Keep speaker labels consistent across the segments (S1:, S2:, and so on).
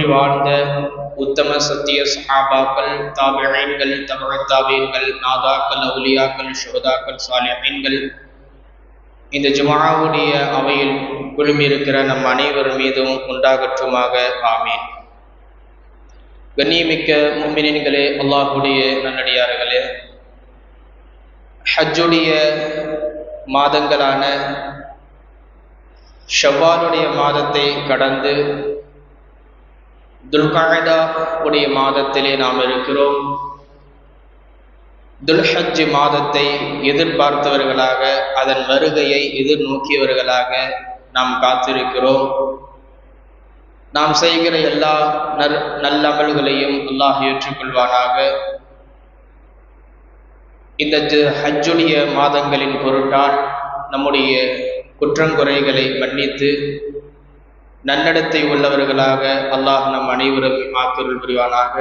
S1: பின்பற்றி வாழ்ந்த உத்தம சத்திய சஹாபாக்கள், தாபிஈன்கள், தபஅத் தாபீன்கள், நாதாக்கள், அவுலியாக்கள், ஷுஹதாக்கள், சாலிஹீன்கள் இந்த ஜும்ஆவுடைய அவையில் குழுமியிருக்கிற நம் அனைவர் மீதும் உண்டாகட்டுமாக. ஆமீன். கண்ணியமிக்க முஃமினீன்களே, அல்லாஹ்வுடைய நல்லடியார்களே, ஹஜ்ஜுடைய மாதங்களான ஷவ்வாலுடைய மாதத்தை கடந்து துல்கஅதா உடைய மாதத்திலே நாம் இருக்கிறோம். துல்ஹஜ் மாதத்தை எதிர்பார்த்தவர்களாக, அதன் வருகையை எதிர்நோக்கியவர்களாக நாம் காத்திருக்கிறோம். நாம் செய்கிற எல்லா நல்லமல்களையும் அல்லாஹ் ஏற்றுக்கொள்வானாக. இந்த ஹஜ்ஜுடைய மாதங்களின் பொருட்டால் நம்முடைய குற்றங்குறைகளை மன்னித்து நன்னடத்தை உள்ளவர்களாக அல்லாஹ் நம் அனைவரும் ஆக்கிருள் புரிவானாக.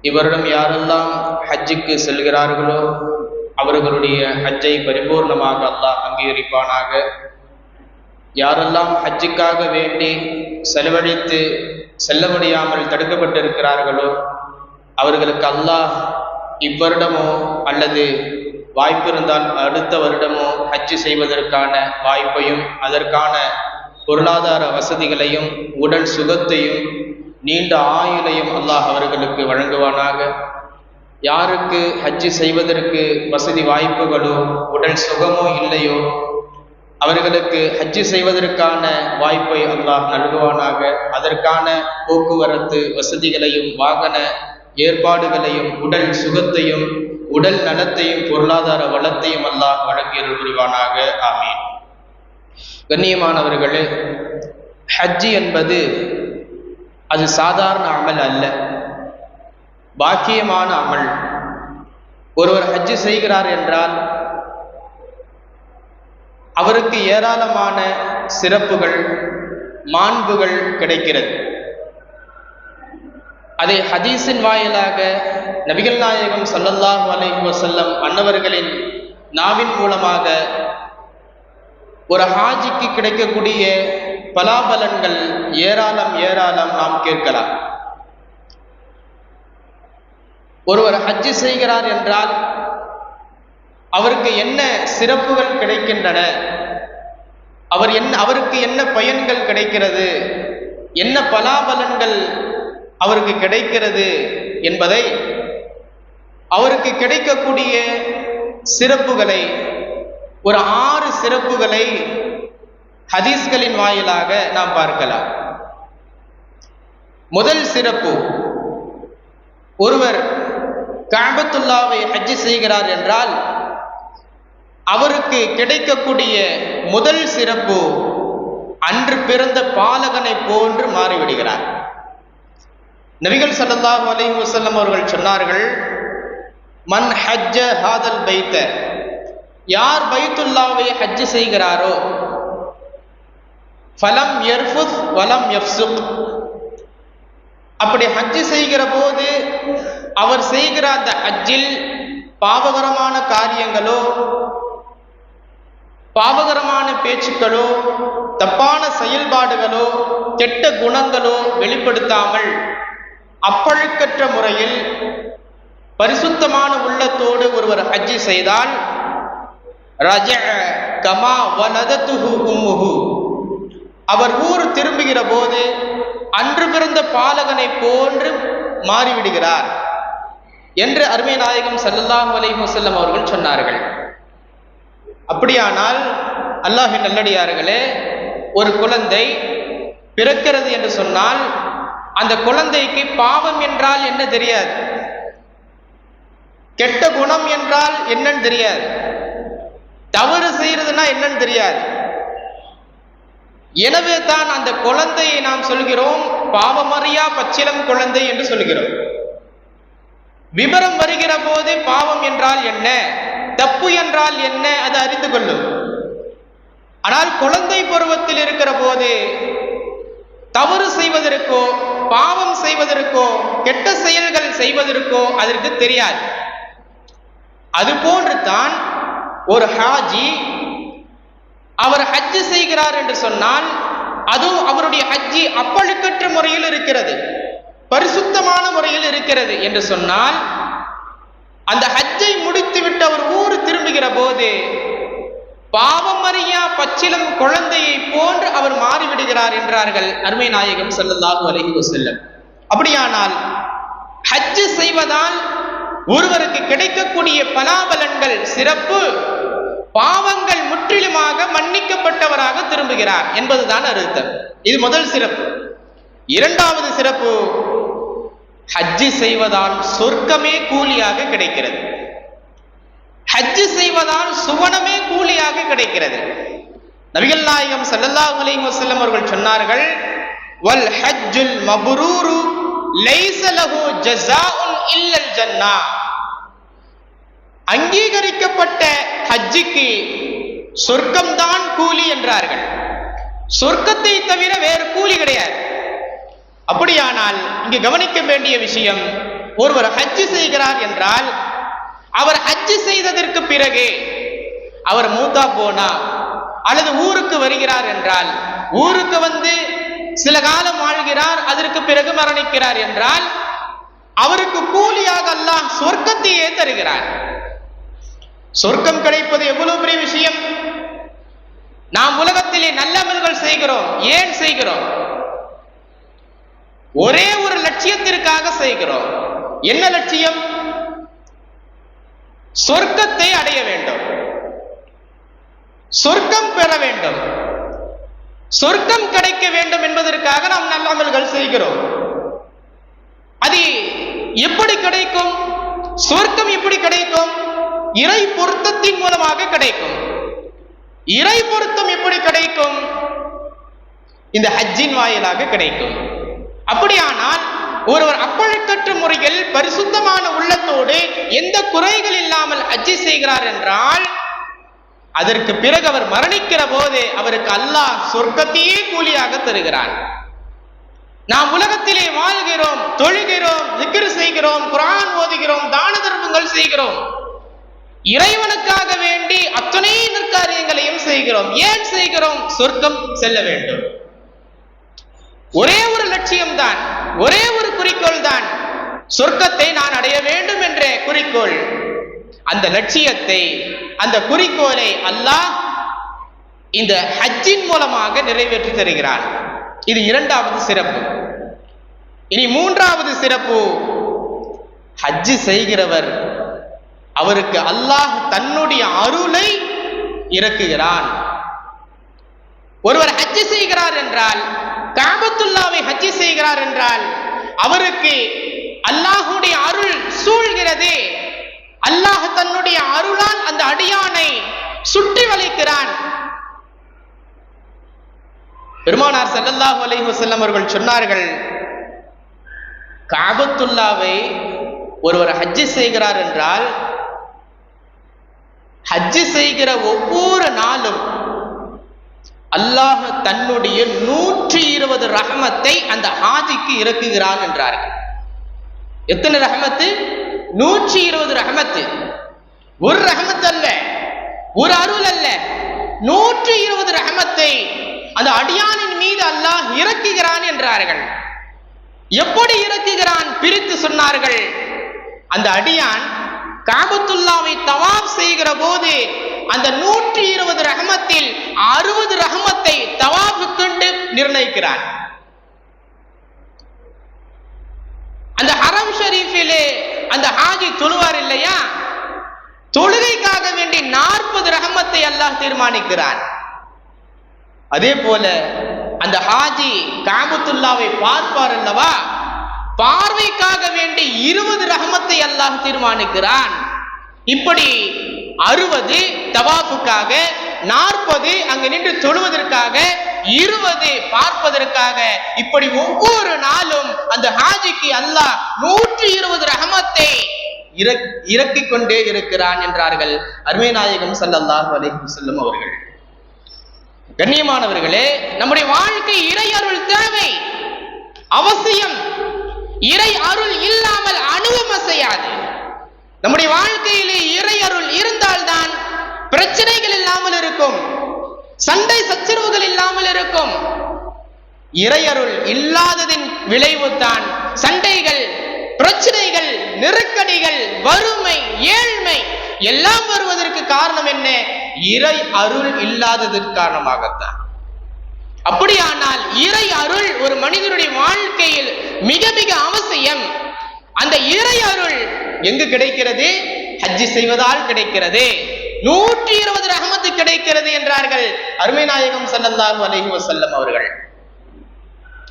S1: இவரிடம் யாரெல்லாம் ஹஜ்ஜுக்கு செல்கிறார்களோ அவர்களுடைய ஹஜ்ஜை பரிபூர்ணமாக அல்லாஹ் அங்கீகரிப்பானாக. யாரெல்லாம் ஹஜ்ஜுக்காக வேண்டி செலவழித்து செல்ல முடியாமல் தடுக்கப்பட்டிருக்கிறார்களோ அவர்களுக்கு அல்லாஹ் இவ்வருடமோ அல்லது வாய்ப்பு இருந்தால் அடுத்த வருடமோ ஹஜ்ஜு செய்வதற்கான வாய்ப்பையும் அதற்கான பொருளாதார வசதிகளையும் உடல் சுகத்தையும் நீண்ட ஆயுளையும் அல்லாஹ் அவர்களுக்கு வழங்குவானாக. யாருக்கு ஹஜ்ஜு செய்வதற்கு வசதி வாய்ப்புகளோ உடல் சுகமோ இல்லையோ அவர்களுக்கு ஹஜ்ஜு செய்வதற்கான வாய்ப்பை அல்லாஹ் நல்குவானாக. அதற்கான போக்குவரத்து வசதிகளையும் வாகன ஏற்பாடுகளையும் உடல் சுகத்தையும் உடல் நலத்தையும் பொருளாதார வளத்தையும் அல்லாஹ் வழங்கியருள் புரிவானாக. ஆமீன். கண்ணியமானவர்களே, ஹஜ்ஜி என்பது அது சாதாரண அமல் அல்ல, பாக்கியமான அமல். ஒருவர் ஹஜ்ஜு செய்கிறார் என்றால் அவருக்கு ஏராளமான சிறப்புகள் மாண்புகள் கிடைக்கிறது. அதை ஹதீஸின் வாயிலாக நபிகள் நாயகம் ஸல்லல்லாஹு அலைஹி வஸல்லம் அன்னவர்களின் நாவின் மூலமாக ஒரு ஹாஜிக்கு கிடைக்கக்கூடிய பலாபலன்கள் ஏராளம் நாம் கேட்கலாம். ஒருவர் ஹஜ்ஜு செய்கிறார் என்றால் அவருக்கு என்ன சிறப்புகள் கிடைக்கின்றன, அவருக்கு என்ன பயன்கள் கிடைக்கிறது, என்ன பலாபலன்கள் அவருக்கு கிடைக்கிறது என்பதை, அவருக்கு கிடைக்கக்கூடிய சிறப்புகளை ஒரு 6 சிறப்புகளை ஹதீஸ்களின் வாயிலாக நாம் பார்க்கலாம். முதல் சிறப்பு, ஒருவர் கஅபத்துல்லாவை ஹஜ்ஜு செய்கிறார் என்றால் அவருக்கு கிடைக்கக்கூடிய முதல் சிறப்பு அன்று பிறந்த பாலகனை போன்று மாறிவிடுகிறார். நபிகள் ஸல்லல்லாஹு அலைஹி வஸல்லம் அவர்கள் சொன்னார்கள், மன் ஹஜ்ஜ ஹாதல் பைத்த, யார் பைத்துல்லாவை ஹஜ்ஜு செய்கிறாரோ, ஃபலம் யர்ஃபுத் வலம் யஃப்சுக், அப்படி ஹஜ்ஜு செய்கிற போது அவர் செய்கிற அந்த ஹஜ்ஜில் பாவகரமான காரியங்களோ பாவகரமான பேச்சுக்களோ தப்பான செயல்பாடுகளோ கெட்ட குணங்களோ வெளிப்படுத்தாமல் அப்பழுக்கற்ற முறையில் பரிசுத்தமான உள்ளத்தோடு ஒருவர் ஹஜ்ஜு செய்தால் ரஜஅ கமா வலதத்துஹு உம்முஹு, அவர் ஊர் திரும்புகிற போது அன்று பிறந்த பாலகனை போன்று மாறிவிடுகிறார் என்று அருமை நாயகம் ஸல்லல்லாஹு அலைஹி வஸல்லம் அவர்கள் சொன்னார்கள். அப்படியானால் அல்லாஹ்வின் நல்லடியார்களே, ஒரு குழந்தை பிறக்கிறது என்று சொன்னால் அந்த குழந்தைக்கு பாவம் என்றால் என்ன தெரியாது, கெட்ட குணம் என்றால் என்னன்னு தெரியாது, தவறு செய்யறதுன்னா என்னன்னு தெரியாது. எனவே தான் அந்த குழந்தையை நாம் சொல்கிறோம் பாவமறியா பச்சிலம் குழந்தை என்று சொல்கிறோம். விவரம் வருகிற போது பாவம் என்றால் என்ன, தப்பு என்றால் என்ன அது அறிந்து கொள்ளும். ஆனால் குழந்தை பருவத்தில் இருக்கிற போது தவறு செய்வதற்கோ பாவம் செய்வதற்கோ கெட்ட செயல்கள் செய்வதற்கோ அதற்கு தெரியாது. அதுபோன்று தான் ஒரு ஹாஜி அவர் ஹஜ்ஜு செய்கிறார் என்று சொன்னால் அதுவும் அவருடைய ஹஜ்ஜி அப்பழுக்கற்ற முறையில் இருக்கிறது, பரிசுத்தமான முறையில் இருக்கிறது என்று சொன்னால், அந்த ஹஜ்ஜை முடித்துவிட்டு அவர் ஊர் திரும்புகிற போது பாவமறியா பச்சிலம் குழந்தையை போன்று அவர் மாறிவிடுகிறார் என்றார்கள் அருமை நாயகம் ஸல்லல்லாஹு அலைஹி வஸல்லம். அப்படியானால் ஹஜ் செய்வதால் ஒருவருக்கு கிடைக்கக்கூடிய பலாபலன்கள் சிறப்பு, பாவங்கள் முற்றிலுமாக மன்னிக்கப்பட்டவராக திரும்புகிறார் என்பதுதான் அர்த்தம். இது முதல் சிறப்பு. இரண்டாவது சிறப்பு, ஹஜ் செய்வதால் சொர்க்கமே கூலியாக கிடைக்கிறது. ஹஜ் செய்வதால் சுவனமே கூலியாக கிடைக்கிறது. நபிகள் நாயகம் ஸல்லல்லாஹு அலைஹி வஸல்லம் அவர்கள் சொன்னார்கள், வல் ஹஜ்ஜுல் மப்ரூரு லைஸ லஹு ஜஸாஉன் இல்லல் ஜன்னah. அங்கீகரிக்கப்பட்ட ஹஜ்ஜுக்கு சொர்க்கம்தான் கூலி என்றார்கள். சொர்க்கத்தை தவிர வேறு கூலி கிடையாது. அப்படியானால் இங்கு கவனிக்க வேண்டிய விஷயம், ஒருவர் ஹஜ் செய்கிறார் என்றால் அவர் ஹஜ் செய்ததற்கு பிறகு அவர் மூத்தா போனா அல்லது ஊருக்கு வருகிறார் என்றால், ஊருக்கு வந்து சில காலம் வாழ்கிறார், அதற்கு பிறகு மரணிக்கிறார் என்றால் அவருக்கு கூலியாக அல்லாஹ் சொர்க்கத்தையே தருகிறார். சொர்க்கம் கிடைப்பது எவ்வளவு பெரிய விஷயம். நாம் உலகத்திலே நல்ல அமல்கள் செய்கிறோம். ஏன் செய்கிறோம்? ஒரே ஒரு லட்சியத்திற்காக செய்கிறோம். என்ன லட்சியம்? சொர்க்கத்தை அடைய வேண்டும், சொர்க்கம் பெற வேண்டும், சொர்க்கம் கிடைக்க வேண்டும் என்பதற்காக நாம் நல்ல அமல்கள் செய்கிறோம். அது எப்படி கிடைக்கும்? சொர்க்கம் எப்படி கிடைக்கும்? இறை பொருத்தத்தின் மூலமாக கிடைக்கும். இறை பொருத்தம் எப்படி கிடைக்கும்? இந்த ஹஜ்ஜின் வாயிலாக கிடைக்கும். அப்படியானால் ஒருவர் அப்பழுக்கற்ற முறையில் பரிசுத்தமான உள்ளத்தோடு எந்த குறைகள் இல்லாமல் ஹஜ்ஜி செய்கிறார் என்றால், அதற்கு பிறகு அவர் மரணிக்கிற போது அவருக்கு அல்லாஹ் சொர்க்கத்தையே கூலியாக தருகிறான். நாம் உலகத்திலே வாழ்கிறோம், தொழுகிறோம், zikr செய்கிறோம், குர்ஆன் ஓதுகிறோம், தான தர்மங்கள் செய்கிறோம், இறைவனுக்காக வேண்டி அத்தனை நற்காரியங்களையும் செய்கிறோம். ஏன் செய்கிறோம்? சொர்க்கம் செல்ல வேண்டும். ஒரே ஒரு லட்சியம் தான், ஒரே ஒரு குறிக்கோள் தான், சொர்க்கத்தை நான் அடைய வேண்டும் என்ற குறிக்கோள். அந்த லட்சியத்தை, அந்த குறிக்கோளை அல்லாஹ் இந்த ஹஜ்ஜின் மூலமாக நிறைவேற்றி தருகிறான். இது இரண்டாவது சிறப்பு. இனி மூன்றாவது சிறப்பு, ஹஜ் செய்கிறவர் அவருக்கு அல்லாஹ் தன்னுடைய அருளை இறக்குகிறான். ஒருவர் ஹஜ் செய்கிறார் என்றால், காபத்துல்லாவை ஹஜ் செய்கிறார் என்றால் அவருக்கு அல்லாஹுடைய அருள் சூழ்கிறது. அல்லாஹ் தன்னுடைய அருளால் அந்த அடியானை சுற்றி வளைக்கிறான். பெருமானார் ஸல்லல்லாஹு அலைஹி வஸல்லம் அவர்கள் சொன்னார்கள், காபத்துல்லாவை ஒருவர் ஹஜ் செய்கிறார் என்றால் ஹஜ் செய்கிற ஒவ்வொரு நாளும் அல்லாஹ் தன்னுடைய 120 ரஹமத்தை அந்த ஹாஜிக்கு இறக்குகிறான் என்றார்கள். எத்தனை ரஹமத்து? 120 ரஹமத்து. ஒரு ரஹமத் அல்ல, ஒரு அருள் அல்ல, 120 ரஹமத்தை அந்த அடியானின் மீது அல்லாஹ் இறக்குகிறான் என்றார்கள். எப்படி இறக்குகிறான் பிரித்து சொன்னார்கள். அந்த அடியான் காபத்துல்லாவை தவாப் செய்கிற போது அந்த 120 ரஹமத்தில் 60 ரஹமத்தை தவாஃபுக்கு நிர்ணயிக்கிறான். அந்த ஹரம் ஷரீஃபிலே அந்த ஹாஜி தொழுவார் இல்லையா, தொழுகைக்காக வேண்டி 40 ரஹமத்தை அல்லாஹ் தீர்மானிக்கிறான். அதே போல அந்த ஹாஜி காபத்துல்லாவை பார்ப்பார் அல்லவா, பார்வைக்காக வேண்டி 20 ரஹமத்தை அல்லாஹ் தீர்மானிக்கிறான். இப்படி 60 தவாஃபுக்காக, 40 அங்கு நின்று தொழுவதற்காக, 20 பார்ப்பதற்காக, இப்படி ஒவ்வொரு நாளும் அந்த ஹாஜிக்கு அல்லாஹ் 120 ரஹமத்தை இறக்கிக் கொண்டே இருக்கிறான் என்றார்கள் அருமை நாயகம் ஸல்லல்லாஹு அலைஹி வஸல்லம் அவர்கள். கண்ணியமானவர்களே, நம்முடைய வாழ்க்கை இறை அருள் தேவை, அவசியம். இறை அருள் இல்லாமல் அணுவும் அசையாது. நம்முடைய வாழ்க்கையிலே இறை அருள் இருந்தால்தான் பிரச்சனைகள் இல்லாமல் இருக்கும், சண்டை சச்சரவுகள் இல்லாமல் இருக்கும், இறையருள் இல்லாததின் விளைவுதான் சண்டைகள், பிரச்சனைகள், நெருக்கடிகள், வறுமை, ஏழ்மை எல்லாம் வருவதற்கு காரணம் என்ன? இறை அருள் இல்லாததற்கு காரணமாகத்தான். அப்படியானால் இறை அருள் ஒரு மனிதனுடைய வாழ்க்கையில் மிக மிக அவசியம். அந்த இறை அருள் எங்கு கிடைக்கிறது? ஹஜ்ஜி செய்வதால் கிடைக்கிறது. 120 ரஹமத்து கிடைக்கிறது என்றார்கள் அருமை நாயகம் ஸல்லல்லாஹு அலைஹி வஸல்லம் அவர்கள்.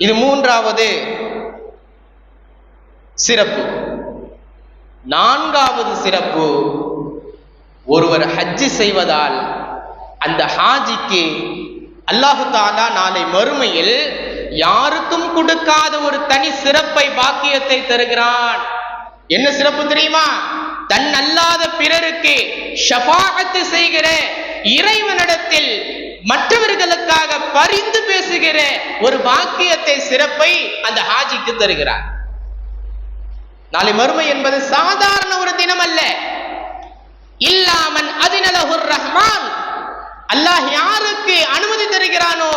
S1: இது மூன்றாவது சிறப்பு. நான்காவது சிறப்பு, ஒருவர் ஹஜ்ஜி செய்வதால் அந்த ஹாஜிக்கு அல்லாஹு தஆலா நாளை மறுமையில் யாருக்கும் கொடுக்காத ஒரு தனி சிறப்பை, பாக்கியத்தை தருகிறான். என்ன சிறப்பு தெரியுமா? தன் அல்லாத பிறருக்கு ஷஃபாஅத் செய்கிற, இறைவனிடத்தில் மற்றவர்களுக்காக பரிந்து பேசுகிற ஒரு பாக்கியத்தை, சிறப்பை அந்த ஹாஜிக்கு தருகிறார். நாளை மறுமை என்பது சாதாரண ஒரு தினம் அல்ல. இல்லாமன் அதினலஹுர் ரஹ்மான், அல்லாஹ் யாருக்கு அனுமதி தருகிறானோ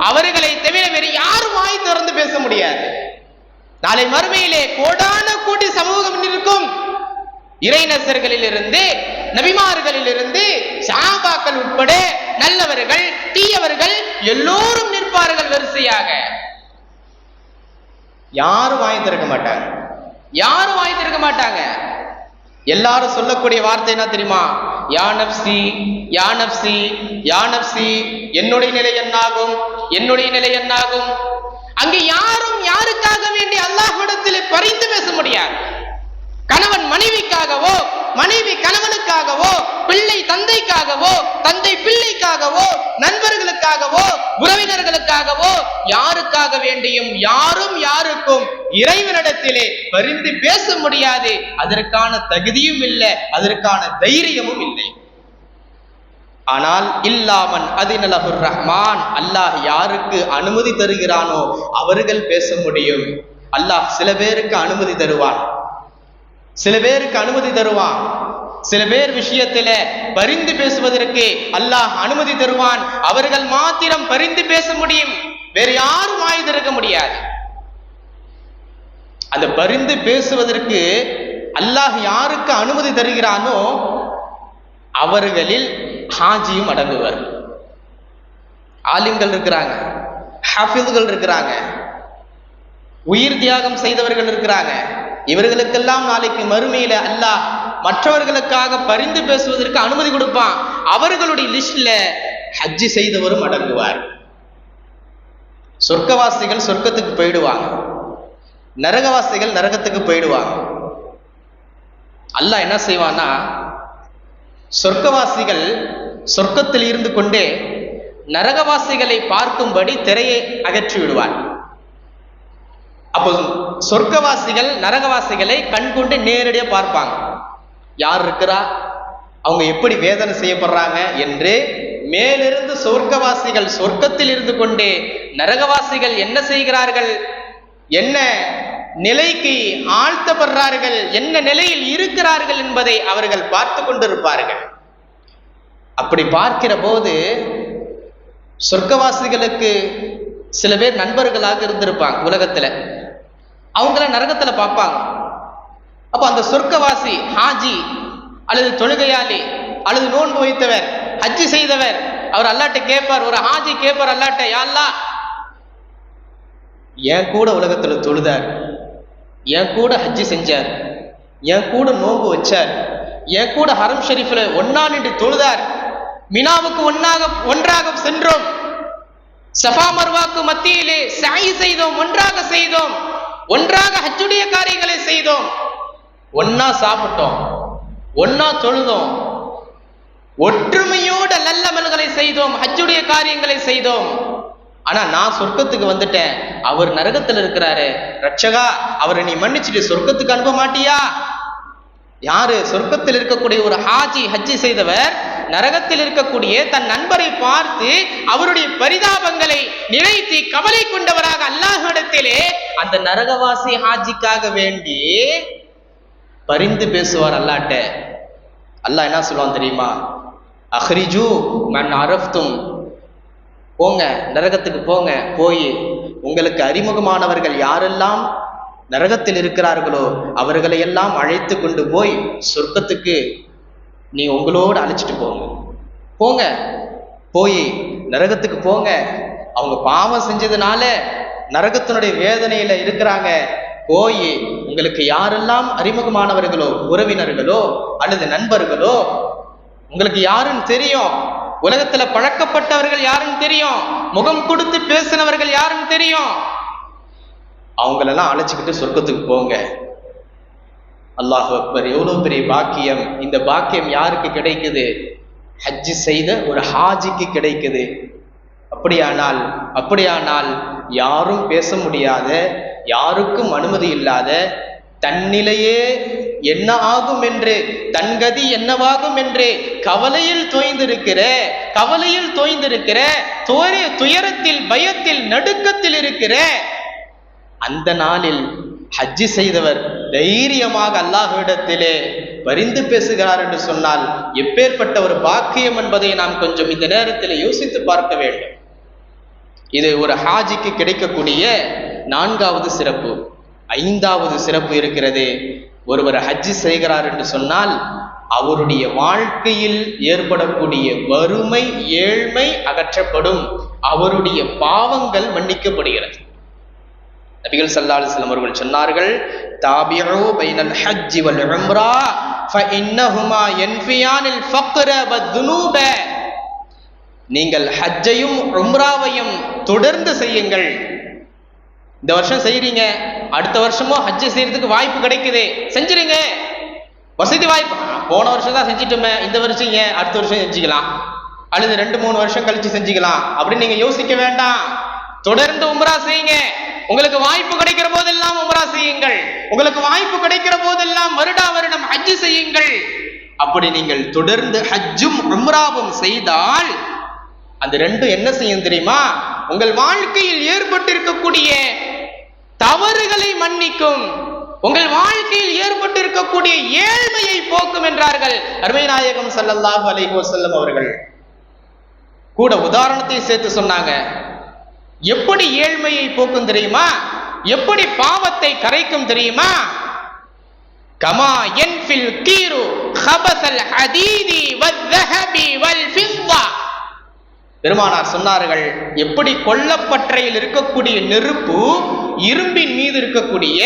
S1: அவர்களை தவிர வேறு யாரும் வாய் திறந்து பேச முடியாது. நாளை மறுமையிலே கோடான கோடி சமூகம் இருக்கும். இறைநேசர்களில் இருந்து, நபிமார்களில் இருந்து, சஹாபாக்கள் உட்பட நல்லவர்கள், தீயவர்கள் எல்லோரும் நிற்பார்கள் வரிசையாக. யாரும் வாய் திறக்க மாட்டாங்க. யாரும் வாய் திறக்க மாட்டாங்க. எல்லாரும் சொல்லக்கூடிய வார்த்தை என்ன தெரியுமா? யா நப்சி, யா நப்சி, யா நப்சி. என்னுடைய நிலை என்னாகும்? என்னுடைய நிலை என்னாகும்? அங்கு யாரும் யாருக்காக வேண்டி அல்லாஹ்விடத்தில் பரிந்து பேச முடியாது. கணவன் மனைவிக்காகவோ, மனைவி கணவனுக்காகவோ, பிள்ளை தந்தைக்காகவோ, தந்தை பிள்ளைக்காகவோ, நண்பர்களுக்காகவோ, உறவினர்களுக்காகவோ, யாருக்காக வேண்டியும் யாரும் யாருக்கும் இறைவனிடத்திலே பரிந்து பேச முடியாது. அதற்கான தகுதியும் இல்லை, அதற்கான தைரியமும் இல்லை. ஆனால் இல்லாமன் அதினலஹுர் ரஹ்மான், அல்லாஹ் யாருக்கு அனுமதி தருகிறானோ அவர்கள் பேச முடியும். அல்லாஹ் சில பேருக்கு அனுமதி தருவான், சில பேருக்கு அனுமதி தருவான். சில பேர் விஷயத்தில பரிந்து பேசுவதற்கு அல்லாஹ் அனுமதி தருவான். அவர்கள் மாத்திரம் பரிந்து பேச முடியும், வேறு யாரும் வாய் திறக்க முடியாது. அந்த பரிந்து பேசுவதற்கு அல்லாஹ் யாருக்கு அனுமதி தருகிறானோ அவர்களில் ஹாஜியும் அடங்குவர். ஆலிம்கள் இருக்கிறாங்க, ஹாஃபிதுகள் இருக்கிறாங்க, உயிர் தியாகம் செய்தவர்கள் இருக்கிறாங்க. இவர்களுக்கெல்லாம் நாளைக்கு மறுமையில அல்லாஹ் மற்றவர்களுக்காக பரிந்து பேசுவதற்கு அனுமதி கொடுப்பான். அவர்களுடைய லிஸ்ட்ல ஹஜ்ஜி செய்தவரும் அடங்குவார். சொர்க்கவாசிகள் சொர்க்கத்துக்கு போயிடுவாங்க, நரகவாசிகள் நரகத்துக்கு போயிடுவாங்க. அல்லாஹ் என்ன செய்வான்னா, சொர்க்கவாசிகள் சொர்க்கத்தில் இருந்து கொண்டே நரகவாசிகளை பார்க்கும்படி திரையை அகற்றி விடுவார். அப்போ சொர்க்கவாசிகள் நரகவாசிகளை கண்கொண்டு நேரடியாக பார்ப்பாங்க. யார் இருக்கிறா, அவங்க எப்படி வேதனை செய்யப்படுறாங்க என்று. மேலிருந்து சொர்க்கவாசிகள் சொர்க்கத்தில் இருந்து கொண்டே நரகவாசிகள் என்ன செய்கிறார்கள், என்ன நிலைக்கு ஆழ்த்தப்படுறார்கள், என்ன நிலையில் இருக்கிறார்கள் என்பதை அவர்கள் பார்த்து கொண்டிருப்பார்கள். அப்படி பார்க்கிற போது சொர்க்கவாசிகளுக்கு சில பேர் நண்பர்களாக இருந்திருப்பாங்க உலகத்துல, அவங்கள நரகத்துல பார்ப்பாங்க. அப்ப அந்த சொர்க்கவாசி ஹாஜி அல்லது தொழுகையாளி அல்லது நோன்பு வைத்தவர், ஹஜ்ஜி செய்தவர், அவர் அல்லாட்ட கேட்பார். ஒரு ஹாஜி கேட்பார் அல்லாட்ட, யா அல்லாஹ், என் கூட உலகத்துல தொழுதார், என் கூட ஹஜ்ஜி செஞ்சார், என் கூட நோன்பு வச்சார், என் கூட ஹரம் ஷெரீஃப்ல ஒன்னா நின்று தொழுதார், மினாவுக்கு ஒன்றாக சென்றோம், சஃபா மர்வாக்கு மத்தியிலே சாய் செய்தோம், ஒன்றாக செய்தோம், ஒன்றாக ஹஜ்ஜுடைய காரியங்களை செய்தோம், ஒன்னா சாப்பிட்டோம், ஒன்னா தொழுதோம், ஒற்றுமையோட நல்லமல்களை செய்தோம், ஹஜ்ஜுடைய காரியங்களை செய்தோம். ஆனா நான் சொர்க்கத்துக்கு வந்துட்டேன், அவர் நரகத்தில் இருக்கிறாரு, ரட்சகா அவரை நீ மன்னிச்சுட்டு சொர்க்கத்துக்கு அனுப்ப மாட்டியா? யாரு? சொர்க்கத்தில் இருக்கக்கூடிய ஒரு ஹாஜி, ஹஜ்ஜி செய்தவர் நரகத்தில் இருக்கக்கூடிய தன் நண்பரை பார்த்து அவருடைய பரிதாபங்களை நினைத்து கவலை கொண்டவராக அல்லாஹ்விடத்திலே அந்த நரகவாசி ஹாஜிக்காக வேண்டி பரிந்து பேசுவார் அல்லாட்ட. அல்லாஹ் என்ன சொல்லுவான் தெரியுமா? அஹ்ரிஜு மன் அரஃப்தும், போங்க நரகத்துக்கு போங்க, போய் உங்களுக்கு அறிமுகமானவர்கள் யாரெல்லாம் நரகத்தில் இருக்கிறார்களோ அவர்களை எல்லாம் அழைத்து கொண்டு போய் சொர்க்கத்துக்கு நீ உங்களோடு அழைச்சிட்டு போங்க, போய் நரகத்துக்கு போங்க. அவங்க பாவம் செஞ்சதுனால நரகத்தினுடைய வேதனையில இருக்கிறாங்க. போய் உங்களுக்கு யாரெல்லாம் அறிமுகமானவர்களோ, உறவினர்களோ அல்லது நண்பர்களோ, உங்களுக்கு யாருன்னு தெரியும், உலகத்துல பழக்கப்பட்டவர்கள் யாருன்னு தெரியும், முகம் கொடுத்து பேசினவர்கள் யாருன்னு தெரியும், அவங்களெல்லாம் அழைச்சிக்கிட்டு சொர்க்கத்துக்கு போங்க. அல்லாஹ் அக்பர்! எவ்வளவு பெரிய பாக்கியம்! இந்த பாக்கியம் யாருக்கு கிடைக்குது? ஹஜ்ஜு செய்த ஒரு ஹாஜிக்கு கிடைக்குது. அப்படியானால் யாரும் பேச முடியாத, யாருக்கும் அனுமதி இல்லாத, தன்னிலையே என்ன ஆகும் என்று, தன்கதி என்னவாகும் என்று கவலையில் தோய்ந்திருக்கிற துயரத்தில், பயத்தில், நடுக்கத்தில் இருக்கிற அந்த நாளில் ஹஜ்ஜி செய்தவர் தைரியமாக அல்லாஹ்விடத்திலே பரிந்து பேசுகிறார் என்று சொன்னால் எப்பேற்பட்ட ஒரு பாக்கியம் என்பதை நாம் கொஞ்சம் இந்த நேரத்தில் யோசித்து பார்க்க வேண்டும். இது ஒரு ஹாஜிக்கு கிடைக்கக்கூடிய 4வது சிறப்பு. 5வது சிறப்பு இருக்கிறது. ஒருவர் ஹஜ்ஜி செய்கிறார் என்று சொன்னால் அவருடைய வாழ்க்கையில் ஏற்படக்கூடிய வறுமை, ஏழ்மை அகற்றப்படும், அவருடைய பாவங்கள் மன்னிக்கப்படுகிறது. நபிகள் ஸல்லல்லாஹு அலைஹி வஸல்லம் அவர்கள் சொன்னார்கள், தாபிஉ பைனல் ஹஜ்ஜி வல் உம்ரா ஃபஇன்னஹுமா யன்ஃபியானில் ஃபக்ர வதுனூப. நீங்கள் ஹஜ்ஜையும் உம்ராவையும் தொடர்ந்து செய்யுங்கள். இந்த வருஷம் செய்றீங்க, அடுத்த வருஷமும் ஹஜ்ஜை செய்யறதுக்கு வாய்ப்பு கிடைக்குது, செஞ்சிருங்க. வசதி வாய்ப்பு, போன வருஷம் தான் செஞ்சிட்டோமே, இந்த வருஷம் ஏன் அடுத்த வருஷம் செஞ்சுக்கலாம், அல்லது 2-3 வருஷம் கழிச்சு செஞ்சுக்கலாம் அப்படின்னு நீங்க யோசிக்க வேண்டாம். தொடர்ந்து உம்ரா செய்யுங்க. உங்களுக்கு வாய்ப்பு கிடைக்கிற போதெல்லாம் உம்ரா செய்யுங்கள். உங்களுக்கு வாய்ப்பு கிடைக்கிற போதெல்லாம் வருடம் ஹஜ்ஜு செய்யுங்கள். அப்படி நீங்கள் தொடர்ந்து ஹஜ்ஜும் உம்ராவும் செய்தால் அந்த 2 என்ன செய்யும் தெரியுமா? உங்கள் வாழ்க்கையில் ஏற்பட்டிருக்கக்கூடிய தவறுகளை மன்னிக்கும், உங்கள் வாழ்க்கையில் ஏற்பட்டிருக்கக்கூடிய ஏழ்மையை போக்கும் என்றார்கள் அருமை நாயகம் ஸல்லல்லாஹு அலைஹி வஸல்லம் அவர்கள். கூட உதாரணத்தை சேர்த்து சொன்னாங்க. எப்படி ஏழ்மையை போக்கும் தெரியுமா? எப்படி பாவத்தை கரைக்கும் தெரியுமா? கமா யன்ஃபில் கீரு ஹபஸல் ஹதீதி வஸ்ஸஹபி வல் ஃபித்தா. பெருமானார் சொன்னார்கள், எப்படி கொல்லப்பற்றையில் இருக்கக்கூடிய நெருப்பு இரும்பின் மீது இருக்கக்கூடிய,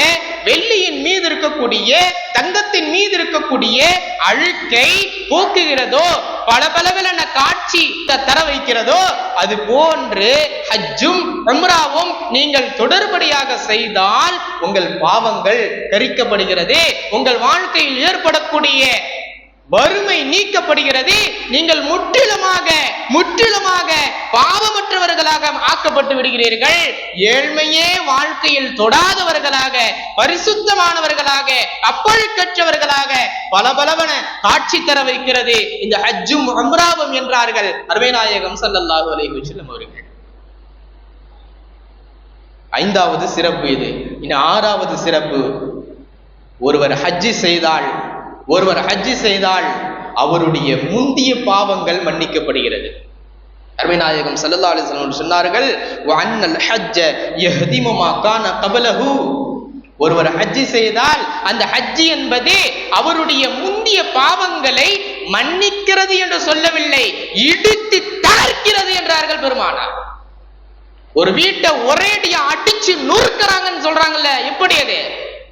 S1: வெள்ளியின் மீது இருக்கக்கூடிய, தங்கத்தின் மீது இருக்கக்கூடிய அழுக்கை போக்குகிறதோ, பளபளவென காட்சி தர வைக்கிறதோ, அது போன்று ஹஜ்ஜும் உம்ராவும் நீங்கள் தொடர்படியாக செய்தால் உங்கள் பாவங்கள் கரிக்கப்படுகிறது, உங்கள் வாழ்க்கையில் ஏற்படக்கூடிய வறுமை நீக்கப்படுகிறது, நீங்கள் முற்றிலுமாக பாவமற்றவர்களாக ஆக்கப்பட்டு விடுகிறீர்கள். ஏழ்மையே வாழ்க்கையில் தொடாதவர்களாக, பரிசுத்தமானவர்களாக, அப்பழுக்கற்றவர்களாக பலபலவன காட்சி தர வைக்கிறது இந்த ஹஜ்ஜும் உம்ராவும் என்றார்கள் அருமை நாயகம் ஸல்லல்லாஹு அலைஹி வஸல்லம் அவர்கள். 5வது சிறப்பு இது. இனி 6வது சிறப்பு. ஒருவர் ஹஜ்ஜி செய்தால் அவருடைய முந்திய பாவங்கள் மன்னிக்கப்படுகிறது. அருமை நாயகம் ஸல்லல்லாஹு அலைஹி வஸல்லம் சொன்னார்கள், வஅன்னல் ஹஜ்ஜ யஹ்திமு மா கான கப்லஹு. ஒருவர் ஹஜ்ஜி செய்தால் அந்த ஹஜ்ஜி என்பது அவருடைய முந்திய பாவங்களை மன்னிக்கிறது என்று சொல்லவில்லை, இடித்து தகர்க்கிறது என்றார்கள் பெருமானார். ஒரு வீட்டை ஒரேடியா அடிச்சு நொறுக்கிறாங்கன்னு சொல்றாங்கல்ல, எப்படி அது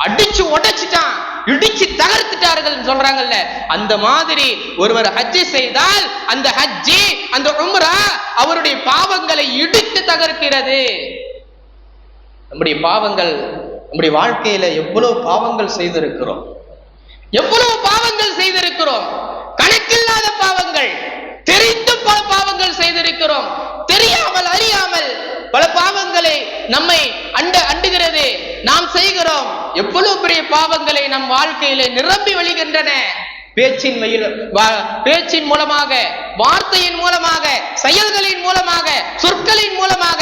S1: அடிச்சு உடைச்சிட்டான், இடிச்சு தகர்த்துட்டார்கள் சொல்றாங்கல்ல, அந்த மாதிரி ஒருவர் ஹஜ்ஜி செய்தால் அந்த ஹஜ்ஜி, அந்த உம்ரா அவருடைய பாவங்களை இடித்து தகர்க்கிறது. நம்முடைய பாவங்கள், நம்முடைய வாழ்க்கையில எவ்வளவு பாவங்கள் செய்திருக்கிறோம், கணக்கில்லாத பாவங்கள், தெரிந்து பல பாவங்கள் செய்திருக்கிறோம், தெரியாமல் அறியாமல் பல பாவங்களை நம்மை அண்டுகிறது, நாம் செய்கிறோம். எவ்வளவு பெரிய பாவங்களை நம் வாழ்க்கையிலே நிரம்பி வழிகின்றன. பேச்சின் மூலமாக, வார்த்தையின் மூலமாக, செயல்களின் மூலமாக, சொற்களின் மூலமாக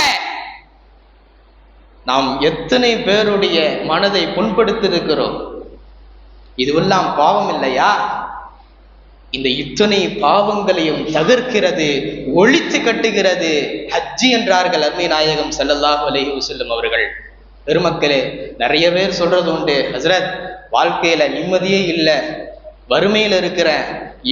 S1: நாம் எத்தனை பேருடைய மனதை புண்படுத்தியிருக்கிறோம். இதுவெல்லாம் பாவம் இல்லையா? இந்த இத்தனை பாவங்களையும் தகர்க்கிறது, ஒழித்து கட்டுகிறது ஹஜ்ஜி என்றார்கள் அருமை நாயகம் ஸல்லல்லாஹு அலைஹி வஸல்லம் அவர்கள். பெருமக்களே, நிறைய பேர் சொல்றது உண்டு, ஹஸ்ரத் வாழ்க்கையில நிம்மதியே இல்லை, வறுமையில் இருக்கிறேன்,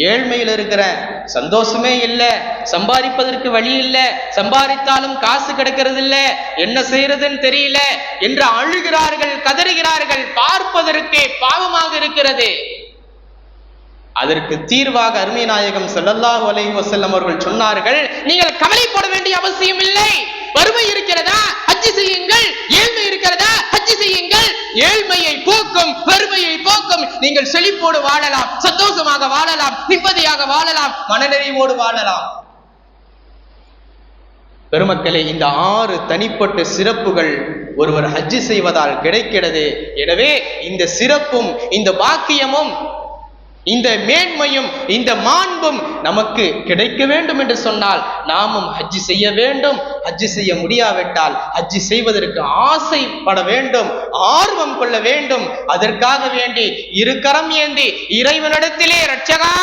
S1: ஏழ்மையில் இருக்கிறேன், சந்தோஷமே இல்லை, சம்பாதிப்பதற்கு வழி இல்லை, சம்பாதித்தாலும் காசு கிடைக்கிறது இல்லை, என்ன செய்யறதுன்னு தெரியல என்று அழுகிறார்கள், கதறுகிறார்கள். பார்ப்பதற்கே பாவமாக இருக்கிறது. அதற்கு தீர்வாக அருமை நாயகம் ஸல்லல்லாஹு அலைஹி வஸல்லம் அவர்கள் சொன்னார்கள், நீங்கள் கவலைப்பட வேண்டிய அவசியம் இல்லை. வறுமை இருக்கிறதா, ஹஜ் செய்யுங்கள். ஏழ்மை இருக்கிறதா, ஹஜ் செய்யுங்கள். ஏழ்மையை போக்கும், வறுமையை போக்கும். நீங்கள் செழிப்போடு வாழலாம், சந்தோஷமாக வாழலாம், நிம்மதியாக வாழலாம், மனநிறைவோடு வாழலாம். பெருமக்களே, இந்த 6 தனிப்பட்ட சிறப்புகள் ஒருவர் ஹஜ் செய்வதால் கிடைக்கிறது. எனவே இந்த சிறப்பும், இந்த பாக்கியமும், இந்த மேன்மையும், இந்த மாண்பும் நமக்கு கிடைக்க வேண்டும் என்று சொன்னால் நாமும் ஹஜ் செய்ய வேண்டும். ஹஜ் செய்ய முடியாவிட்டால் ஹஜ் செய்வதற்கு ஆசைப்பட வேண்டும், ஆர்வம் கொள்ள வேண்டும். அதற்காக வேண்டி இருக்கரம் ஏந்தி இறைவனிடத்திலே, ரட்சகா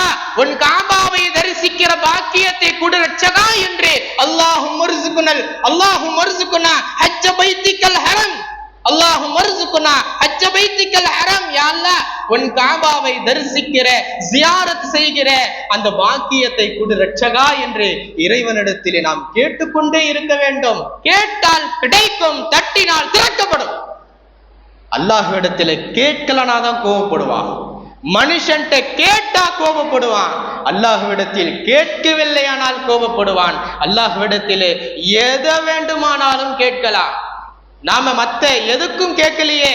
S1: உன் காபாவை தரிசிக்கிற பாக்கியத்தை கொடு ரட்சகா என்று அல்லாஹும் மர்சுகுனல் அல்லாஹும் மர்சுகுனா ஹஜ்ஜ பைத்திக்கல் ஹரம் அல்லாஹும் மர்சுகுனா ஹஜ்ஜ பைத்திக்கல் ஹரம். யா அல்லாஹ், உன் காபாவை தரிசிக்கிற, ஜியாரத் செய்கிற அந்த பாக்கியத்தை கொடு ரட்சகா என்று இறைவனிடத்திலே நாம் கேட்டுக்கொண்டே இருக்க வேண்டும். கேட்டால் கிடைக்கும், தட்டினால் திறக்கப்படும். அல்லாஹ்விடத்திலே கேட்கலனாதான் கோபப்படுவான், மனுஷன்ட்ட கேட்டா கோபப்படுவான். அல்லாஹ்விடத்தில் கேட்கவில்லையானால் கோபப்படுவான். அல்லாஹ்விடத்திலே எதை வேண்டுமானாலும் கேட்கலாம். நாம மத்த எதுக்கும் கேட்கலையே,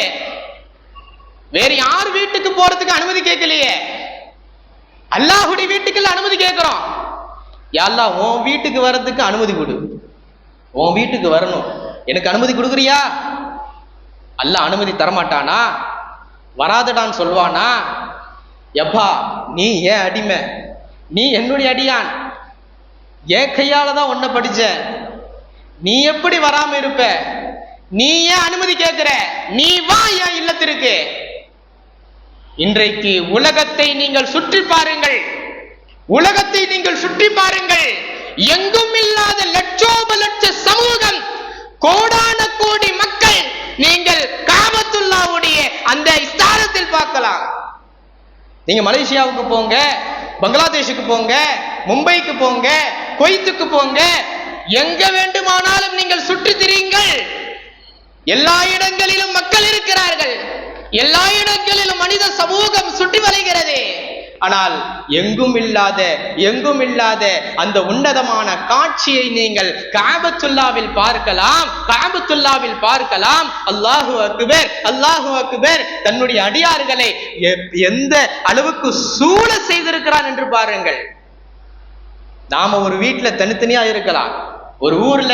S1: வேற யார் வீட்டுக்கு போறதுக்கு அனுமதி கேட்கலையே, அல்லாஹ்வுடைய வீட்டுக்கு அனுமதி கேட்கிறோம். யா அல்லாஹ், உன் வீட்டுக்கு வர்றதுக்கு அனுமதி கொடு, உன் வீட்டுக்கு வரணும், எனக்கு அனுமதி கொடுக்குறியா? அல்லாஹ் அனுமதி தரமாட்டானா? வராதடான்னு சொல்வானா? எப்பா, நீ ஏன் அடிமை, நீ என்னுடைய அடியான், என் கையால தான் உன்னை படிச்ச, நீ எப்படி வராம இருப்ப? நீ ஏன் அனுமதி கேட்கிற? நீ வா என் இல்லத்திற்கு. இன்றைக்கு உலகத்தை நீங்கள் சுற்றி பாருங்கள், உலகத்தை நீங்கள் சுற்றி பாருங்கள். எங்கும் இல்லாத லட்சோப லட்ச சமூகம், கோடான கோடி மக்கள் நீங்கள் காபத்துல்லாவுடைய அந்த ஸ்தானத்தில் பார்க்கலாம். நீங்க மலேசியாவுக்கு போங்க, பங்களாதேஷுக்கு போங்க, மும்பைக்கு போங்க, குவைத்துக்கு போங்க, எங்க வேண்டுமானாலும் நீங்கள் சுற்றி திரியுங்கள். எல்லா இடங்களிலும் மக்கள் இருக்கிறார்கள், எல்லா இடங்களிலும் மனித சமூகம் சுற்றி வருகிறது. ஆனால் எங்கும் இல்லாத அந்த உன்னதமான காட்சியை நீங்கள் காபத்துல்லாவில் பார்க்கலாம், காபத்துல்லாவில் பார்க்கலாம். அல்லாஹு அக்பர், அல்லாஹு அக்பர். தன்னுடைய அடியார்களை எந்த அளவுக்கு சூழ செய்திருக்கிறான் என்று பாருங்கள். நாம ஒரு வீட்டுல தனித்தனியா இருக்கலாம், ஒரு ஊர்ல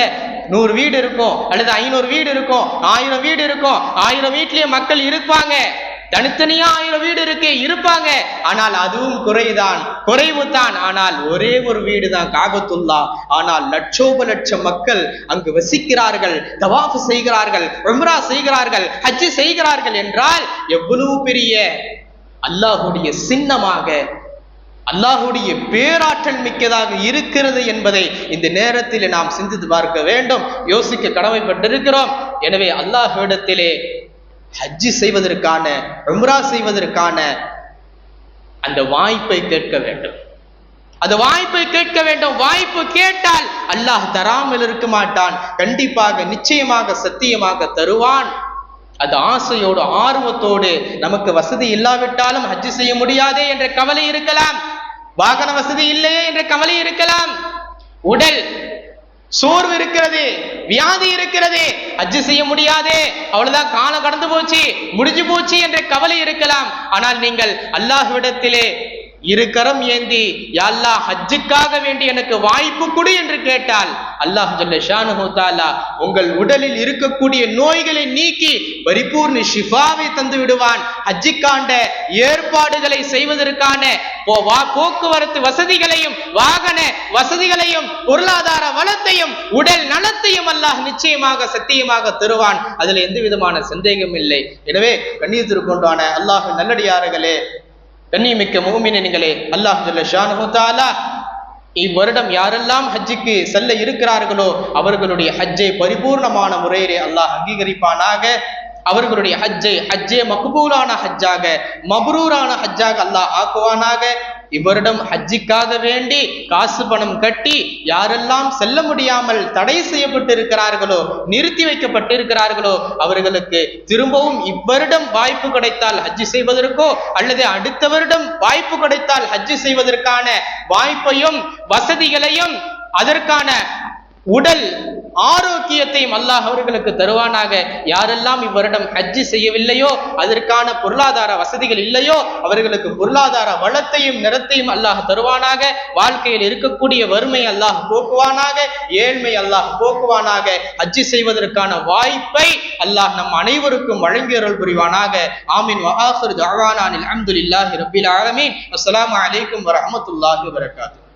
S1: 100 வீடு இருக்கும், அல்லது 500 வீடு இருக்கும், 1000 வீடு இருக்கும். 1000 வீட்லயே மக்கள் இருப்பாங்க, தனித்தனியா 1000 வீடு இருக்கு, இருப்பாங்க. ஆனால் அதுவும் குறைவு தான். ஆனால் ஒரே ஒரு வீடு தான் காபத்துல்லா. ஆனால் லட்சோப லட்சம் மக்கள் அங்கு வசிக்கிறார்கள், தவாஃப் செய்கிறார்கள், உம்ரா செய்கிறார்கள், ஹஜ் செய்கிறார்கள் என்றால் எவ்வளவு பெரிய அல்லாஹ்வுடைய சின்னமாக, அல்லாஹ்வுடைய பேராற்றல் மிக்கதாக இருக்கிறது என்பதை இந்த நேரத்தில் நாம் சிந்தித்து பார்க்க வேண்டும், யோசிக்க கடமைப்பட்டிருக்கிறோம். எனவே அல்லாஹ்விடத்திலே ஹஜ் செய்வதற்கான, உம்ரா செய்வதற்கான அந்த வாய்ப்பை கேட்க வேண்டும், அந்த வாய்ப்பை கேட்க வேண்டும். வாய்ப்பு கேட்டால் அல்லாஹ் தராமல் இருக்க மாட்டான், கண்டிப்பாக, நிச்சயமாக, சத்தியமாக தருவான். அது ஆசையோடு, ஆர்வத்தோடு, நமக்கு வசதி இல்லாவிட்டாலும் ஹஜ் செய்ய முடியாதே என்ற கவலை இருக்கலாம், வாகன வசதி இல்லையே என்ற கவலை இருக்கலாம், உடல் சோர்வு இருக்கிறது, வியாதி இருக்கிறது, ஹஜ் செய்ய முடியாதே, அவ்வளவுதான், காலம் கடந்து போச்சு, முடிஞ்சு போச்சு என்ற கவலை இருக்கலாம். ஆனால் நீங்கள் அல்லாஹ்விடத்திலே இருக்கரம் ஏந்தி, யா அல்லாஹ், ஹஜ்ஜுக்காக வேண்டி எனக்கு வாய்ப்பு கொடு என்று கேட்டால் அல்லாஹ் ஜல்ல ஷானுஹு தஆலா உங்கள் உடலில் இருக்கக்கூடிய நோய்களை நீக்கி பரிபூர்ண ஷிஃபாவை தந்து விடுவான். ஹஜ்ஜுக்கான ஏற்பாடுகளை செய்வதற்கான போக்குவரத்து வசதிகளையும், வாகன வசதிகளையும், பொருளாதார வளத்தையும், உடல் நலத்தையும் அல்லாஹ் நிச்சயமாக, சத்தியமாக தருவான். அதுல எந்த விதமான சந்தேகம் இல்லை. எனவே கண்ணியத்திற்கொண்டான அல்லாஹ் நல்லடியார்களே, கண்ணியமிக்க முஃமினீன்களே, அல்லாஹ் ஜல்ல ஷானஹு தஆலா இவ்வருடம் யாரெல்லாம் ஹஜ்ஜுக்கு செல்ல இருக்கிறார்களோ அவர்களுடைய ஹஜ்ஜை பரிபூர்ணமான முறையிலே அல்லாஹ் அங்கீகரிப்பானாக. அவர்களுடைய ஹஜ்ஜே மக்பூலான ஹஜ்ஜாக, மப்ரூரான ஹஜ்ஜாக அல்லாஹ் ஆக்குவானாக. இவ்வருடம் ஹஜ்ஜிக்காக வேண்டி காசு பணம் கட்டி யாரெல்லாம் செல்ல முடியாமல் தடை செய்யப்பட்டிருக்கிறார்களோ, நிறுத்தி வைக்கப்பட்டிருக்கிறார்களோ, அவர்களுக்கு திரும்பவும் இவ்வருடம் வாய்ப்பு கிடைத்தால் ஹஜ்ஜி செய்வதற்கோ அல்லது அடுத்த வருடம் வாய்ப்பு கிடைத்தால் ஹஜ்ஜி செய்வதற்கான வாய்ப்பையும் வசதிகளையும் அதற்கான உடல் ஆரோக்கியத்தையும் அல்லாஹ் அவர்களுக்கு தருவானாக. யாரெல்லாம் இவ்வருடம் ஹஜ்ஜி செய்யவில்லையோ, அதற்கான பொருளாதார வசதிகள் இல்லையோ, அவர்களுக்கு பொருளாதார வளத்தையும் நிறத்தையும் அல்லாஹ் தருவானாக. வாழ்க்கையில் இருக்கக்கூடிய வறுமை அல்லாஹ் போக்குவானாக, ஏழ்மை அல்லாஹ் போக்குவானாக. ஹஜ்ஜி செய்வதற்கான வாய்ப்பை அல்லாஹ் நம் அனைவருக்கும் வழங்கி அருள் புரிவானாக. ஆமீன். வ ஆகிரு தஅவானா அல்ஹம்துலில்லாஹி ரப்பில் ஆலமீன். அஸ்ஸலாமு அலைக்கும் வரஹ்மத்துல்லாஹி வபரகாத்துஹு.